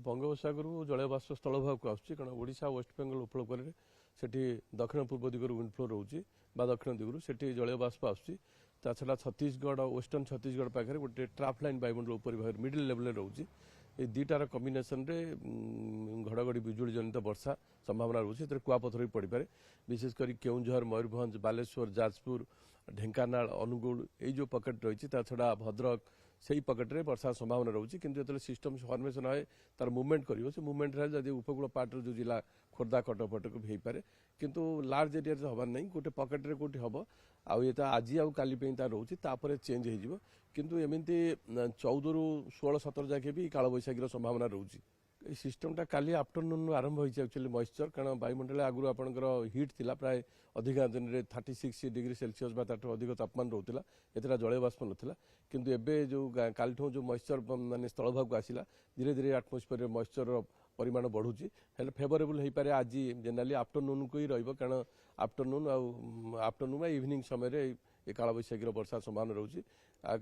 बंगोपसागर जलवाष्प स्थल भाग को आसूँ कारण ओडिशा वेस्ट बेंगल उपकूल से दक्षिण पूर्व दिगर विंडफ्लो रोचे दक्षिण दिगरू से जलवाष्प आसूँ ता छड़ा छत्तीसगढ़ वेस्टर्न छत्तीसगढ़ पाखे गोटे ट्राफ लाइन वायुमंडल उपरिभाग मिडिल लेवल रोचे ये दुईटार कम्बिनेसन घड़घड़ी बिजुली जनित वर्षा संभावना रोचे कुआपथर भी पड़ पारे विशेषकर केउंझर मयूरभंज बालेश्वर जाजपुर ढेंकानाल अनुगुल ये जो पकेट रही छड़ा भद्रक से ही पकेट में वर्षा संभावना रोचे किंतु जो सिस्टम फर्मेसन है तार मुवमेंट कर मुवमेंट जब उपकूल पार्ट जो जिला खोर्धा कटक फटक भी होपे किंतु लार्ज एरिया हबार ना गोटे पकेट रे कौटी हम आउ आज आउ काली रोचे तापर चेंज हो किंतु एमती 14 ରୁ 16 17 जाके भी काल बैशाखी संभावना रोचे सिस्टमटा काली आफ्टरनून आरंभ होती एक्चुअली मॉइस्चर कारण वायुमंडल आगुरी आपंकर हिट थिला प्राय अधिका दिन में 36 डिग्री सेल्सियस अधिक तापमान रोला एतटा जलवाष्प नाला किंतु एबे जो काल जो मॉइस्चर माने स्थल भाग को आसिला धीरे धीरे आटमोस्फियर मॉइस्चर परिमाण बढ़ुची हेल्ले फेवरेबल हो पारे आज जेनराली आफ्टरनून को ही रही कारण आफ्टरनून इवनिंग समय ये काल बैशाखी वर्षा संभावना रोचे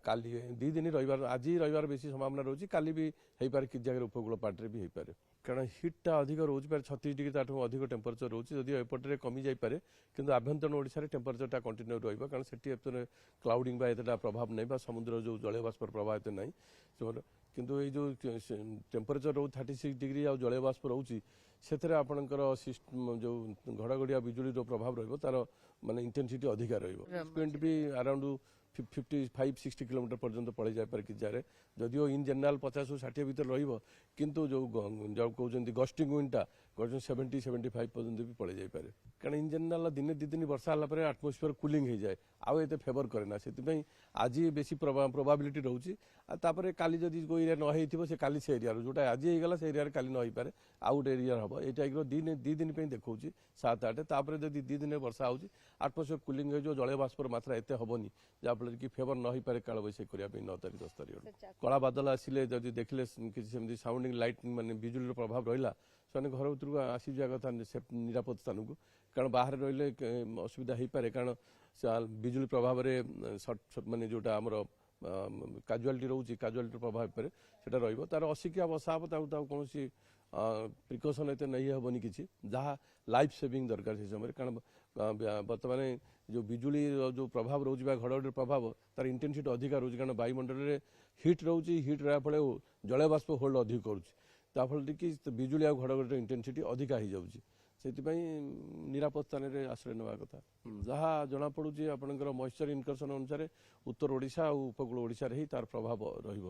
काली 2 दिन रविवार आज रविवार बेसी संभावना रोचे काली भी हो पारे कि जगह उपकूल पार्टे भी हो पारे कारण हिटा अधिक रोचे 36 डिग्री ताठू अधिक टेम्परेचर रोचे जदि एपटे कमी जापे किंतु आभ्यंतरण ओडिशा रे टेम्परेचरटा कंटिन्यू रहिबो कारण सेठी क्लाउडिंग बा एतटा प्रभाव नहीं बा समुद्र जो जलवाष्प प्रभाव एते नहीं किंतु ये जो टेम्परेचर रो 36 डिग्री आ जलवाष्प रोचे से आपणकर जो घड़घड़िया बिजुली प्रभाव रहिबो तार माने इंटेंसिटी अधिका रहिबो स्पीड भी अराउंड 55-60 किलोमीटर पर्यंत पड़े जाए कि जगह जदिव इन जनरल 50-60 भर रही किंतु जो कहते गस्टिंग विंडटा 70-75 पर्यंत भी पड़े जाए कारण इन जनरल दिन 2 दिन वर्षा है आटमोस्फियर कूलिंग हो जाए आउ एते फेवर करे से आज बेसी प्रोबाबिलिटी रोचे तापर काली जदि कोई एरिया न से काली से एरिया जोटा आज होगा से एरिया काली न पारे आउ गोटे एरिया हम ये टाइप 2 दिन देखा 7-8 तापर जदि 2 दिन वर्षा हो आटमोस्फियर कूलिंग हो जलवाष्पर मात्रा एत हेनी जहाँफल कि फेवर न हो पारे काल बैशाखी करने 9 तारीख 10 तारीख कला बादल आसिले जदि देखले किसी साउंडिंग लाइट माने बिजुली प्रभाव रहा से घर भर को आसी जावा कथा निरापद स्थान को कारण बाहर रही असुविधा हो पारे कारण बिजुली प्रभाव माने जोटा आमर काजुआलिटी रोचे काजुआलिटी प्रभाव पारे से तार असिकिया बसा हम कौन प्रिकसन एत नहीं हेनी कि जहाँ लाइफ सेविंग दरकार से समय कारण बर्तमान जो बिजुली जो प्रभाव रोचे घड़घड़ी प्रभाव तार इंटेंसिटी अधिका रोचे कारण वायुमंडल में हिट रोचे हिट रहा फल जलवाष्प होल्ड अधिक करुँच कि बिजुली आ घड़घड़ी इंटेंसिटी अधिका हो जाऊँगी से निरापद स्थान में आश्रय ना कथा जहाँ जना पड़ुची आपंकर मॉइस्चर इनकर्सन अनुसार उत्तर ओडिशा और उपकूल ओडिशा ही तार प्रभाव रही।